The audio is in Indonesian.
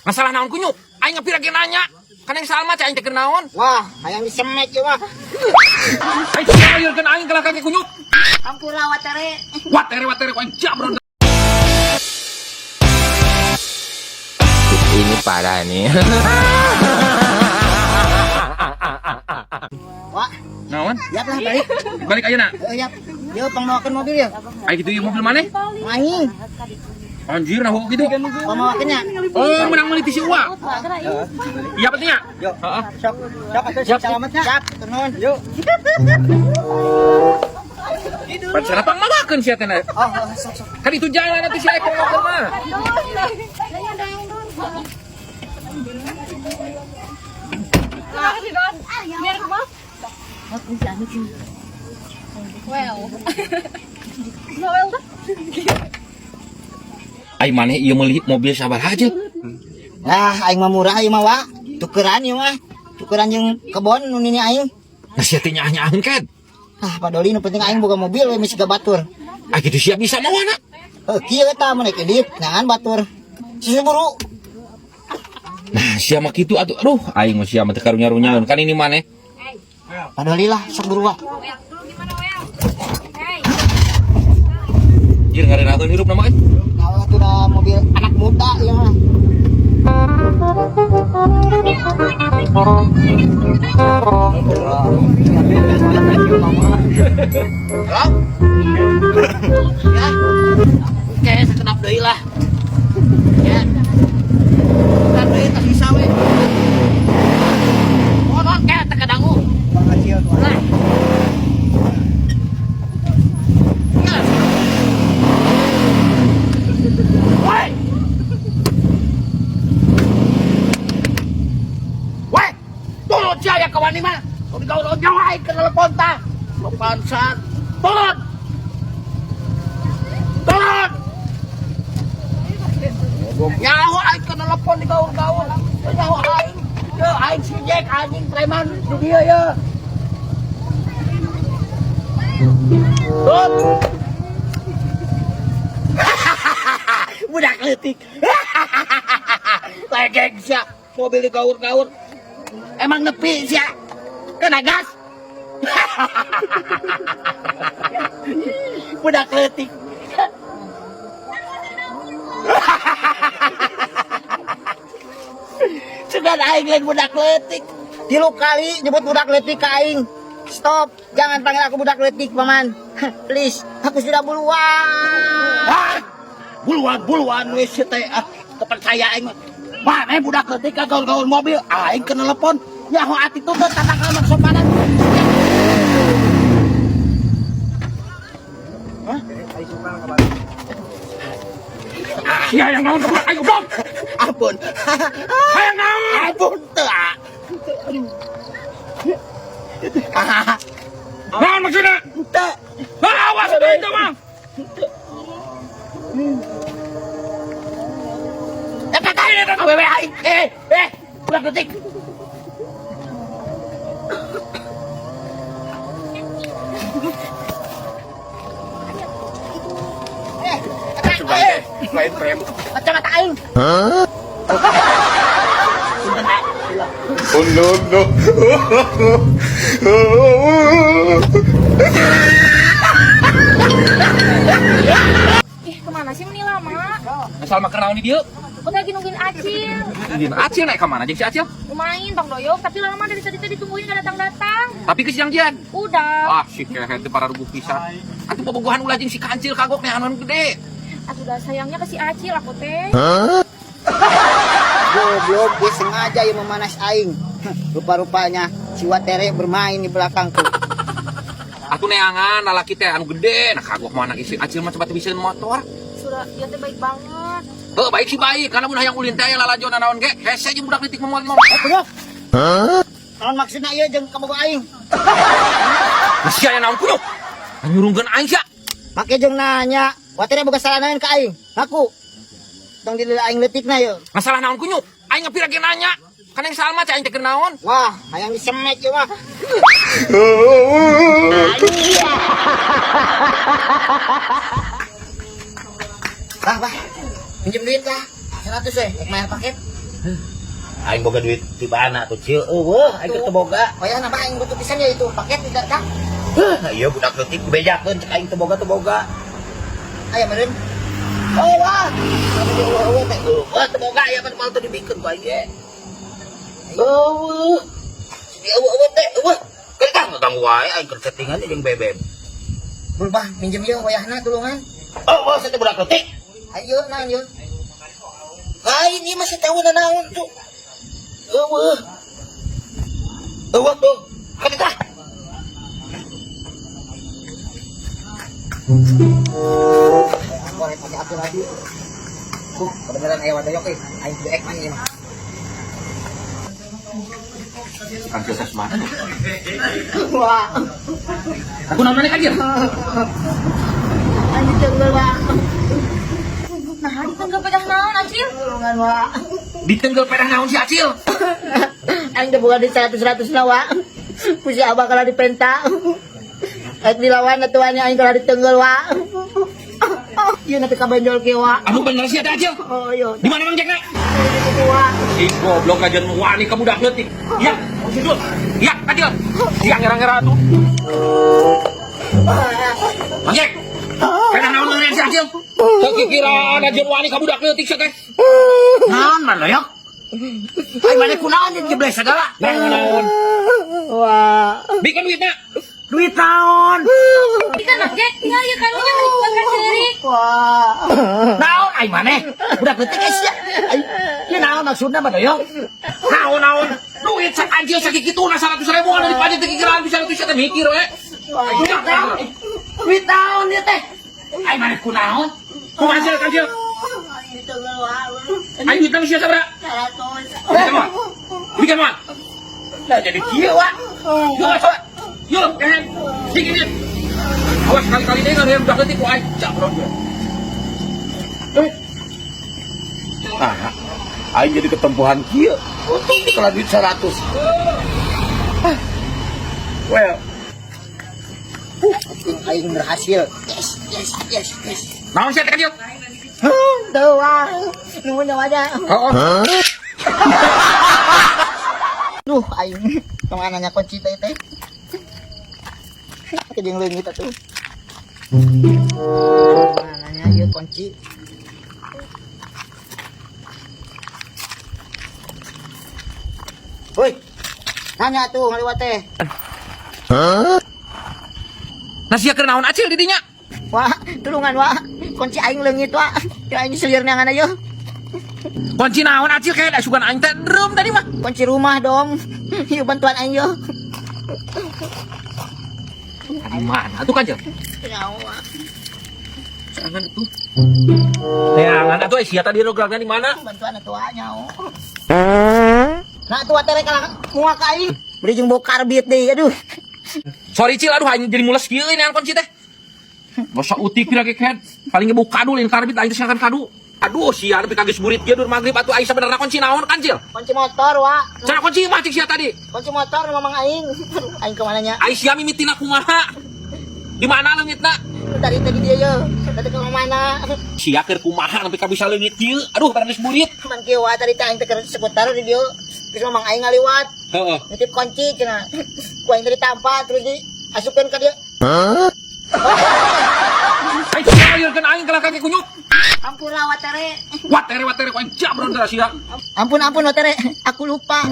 Masalah naon kunyuk? Aing ngepir lagi nanya. Kan yang salma cai aing teh naon? Wah, hayang disemet ya mah. Aing teh ayeurkeun aing kalau kaki kunyuk. Ampura watere. Watere ku aing jabron. Ini parah nih. Wah, Naon? yap lah balik. Balik aja nak. Yap. Yo pangmawakeun mobil ya. Aing gitu ieu mobil mana? Maing. Anjir nah gitu. Pangmawakeunnya. Oh, menang meuli ti si Uwa. Iya pentingnya? Yo. Heeh. Siap. Selamatnya. Siap, turun. Yuk. Pan sarapang mawakeun sia teh. Oh, sok. Kan itu jalan nanti si Eko mawakeun mah. Ai maneh ieu meuli mobil sabaraha aja. Nah, aing mah murah ieu mah, Wak. Tukeran ieu mah. Tukeran jeung kebon nu nini aing. Nah sia teh nyaah-nyaaheun kan. Ah, padoli nu penting aing boga mobil we misi batur. Ah gitu siap bisa mawana. Kieu eta mun rek edit, ngan batur. Siburu. Nah sia mah kitu atuh. Aduh aing mah sia mah teu karunya-runyaeun kan ini maneh. Padoli lah, sok buru, Wak. Jir ngarenakeun hirup na mah. Nah, itu udah mobil anak muda ya mah. Halo? Ya. Oke, sekedap deui lah. Ya. Sekedap deui teh bisa we. Motor ke teh kadangu. Lah. Ya. Woi. Woi. Turun jaya kawan ni mah. Kau gaul jawai ke telepon ta. Lepansan. Turun. Turun. Nyaho aing ke telepon di gaul-gaul. Nyaho aing. Yo aing si Jack anjing preman di dia ya. Turun. Budak letik. Legeng sia. Mobil digaur-gaur. Emang nepi sia. Kena gas. Budak letik. Sudah aing lain budak letik. 3 kali nyebut budak letik ke aing. Stop. Jangan panggil aku budak letik, Paman. Please, aku sudah buluan. Buluan wis teh kepercayaan aing. Mana budak letik gaul-gaul mobil aing ke telepon. Ya ho atitud teh tata kalmak sopanan. Hah? Sia yang naon keblak aing goblok. Ampun. Hayang naon? Ampun teu. Naon maksudna? Teu. Awas itu mah. Kata ini kan wewe aing. Budak letik. Lain frame. Kacamata aing. Oh no no. Ih, kemana sih ini lama? Asal mah kenaon di dieu? Aku lagi nungguin Acil. Acil naik ke mana jeung si Acil? Lumayan, Bang Doyok, tapi lama dari tadi ditungguin gak datang-datang. Tapi ke siang jian. Udah. Ah si kehe teh para rubuh pisan. Atuh bobogohan ulah jeung si Kancil kagok nehanan gede. Aku udah sayangnya ke si Acil aku teh. Goblok, dia sengaja yang memanas aing. Rupa-rupanya si Watere bermain di belakangku. Atuh neangan lalaki teh anu gede. Nah kagok mah anak istri Acil mah cepat bisain motor. Sudah, dia teh baik banget. Baik sih baik, karena mun hayang ulin teh lalajon naon ge, hese jeung budak letik momoal. Goblok. Naon maksudna ieu jeung kabogo aing? Sia aya naon kudu? Nyurungkeun aing sia. Make jeung nanya, Watere boga salah naon ka aing. Ngaku. Tong di aing letikna yeuh. Masalah naon kunyuk? Aing ngepir lagi nanya. Kan yang salma cai aing teh naon? Wah, hayang disemet ieu mah. Bah, pinjem duit lah. 100 main paket. Aing boga duit tibana tuh cieu eueuh aing teu boga. Oh ya nama aing butuh pisan ya itu paket tidak dak. Iya budak leutik bejakeun cek aing teu boga. Aya meureun. Oh wah. Wah teu boga aya mah mau teu dibikeun ku aing ge. Eueuh. Eueuh teh eueuh. Kita ngeganggu wae aing keur settingan jeung bebem. Berubah minjem ye wayahna tulungan. Oh, wah saya budak leutik. Ayo naon yeuh. Lain ieu masih tahu naon tuh. Eueuh. Eueuh tuh. Kita. Aku rek pakai atur lagi. Kebenaran aya wadayok aing kudu ek mah ieu mah. Kan biasa semana. Wah. Aku namanya Kajil. Aing tenggeul wah. Nah, ditenggeul pedah naon Acil? Tulungan wah. Ditenggel pedah naon si Acil. Aing teh boga di 100 na wah. Ku si Abah kala dipenta. Ek dilawan atuannya aing kala ditenggel wah. Ieu nanti ka benjol kieu wah. Anu bener sih ada Acil. Oh iya. Di mana Mang Jekna? Itu wah. Ih, goblok aja wani kamu udah leutik. Ya, Sidul. Ya, Kajil. Dia ngira-ngira tuh. Mang Jek. Pedah naon ngeureun si Acil? Kekiraan aja wani kamu udah leutik sih teh. Naon man loyok? Aing mane kunaon jeung jebles segala. Naon? Wah. Bikin duitnya. Duit naon? Bisa Mang Jek, tinggal ieu karunya dibuatkan sendiri. Wah. Naon aing mane? Budak leutik geus ya. Ieu naon maksudna man loyok? Naon? Duit sak Acil sakituna 100.000 dari pajak kekiraan bisa itu teh mikir we. Duit naon ieu teh? Aing mane kunaon? Kumaha Acil Kajil? Aing tenggeul wah. Ayo duitnya bisa sabaraha? 100. Bikin mah. Bikin mah. Lah jadi kieu wa. Yuk, coba. Yuk, kan. Dikit. Awas kali-kali deh ada yang udah ketik aja. Cabron gue. Aing jadi ketempuhan kieu. Untung dikelah duit 100. Well, Aing berhasil. Yes. Naon sih Kajil? Tuh wah. Nuhun wadah. Oh. Duh, aing kemana nya kunci teh teh? Kejeng leungit atuh. Mana nya ieu kunci? Woi. Nanya tuh ngaliwat teh. Nasi keur naon Acil di dinya? Wah, tulungan wah. Kunci aing leungit wah. Ya aing seueur neangan ayo. Kunci naon Acil kayak da sugan aing teh drum tadi mah. Kunci rumah dong. Yuk bantuan aing yo. Di mana tuh Kajil? Nyawa. Jangan itu. Neangan atuh sia tadi rogragna di mana? Bantuan atuh nyawa. Nah tua terek kalah muak aing. Beri jeung bau karbit deui aduh. Sorry Cil, aduh aing jadi mules kieu neangan kunci teh. Masa utik pira keket. Paling ngebau kadu lain karbit aing teh siakan kadu. Aduh sia tapi kagis burit dia dur magrib atuh aing sabenerna kunci naon kan Cil? Kunci motor wa. Cara kunci mah cik sia tadi. Kunci motor mamang aing. Aduh, aing ke mananya? Aing sia mimitina kumaha? Di mana leungitna? Tadi dia yo. Tadi ke mana? Sia keur kumaha sampai ka bisa leungit kieu. Aduh pada geus burit. Man kieu wa tadi teh aing teh keur seputar di dieu. Terus mamang aing ngaliwat. Heeh. Nitip kunci cenah. Ku aing tadi tampa terus di asupkeun ka dieu. Aing sayeukeun aing kalah kaki kunyuk. Ampura wa tere. Watere ku aing jabron dah sia. Ampun wa tere. Aku lupa.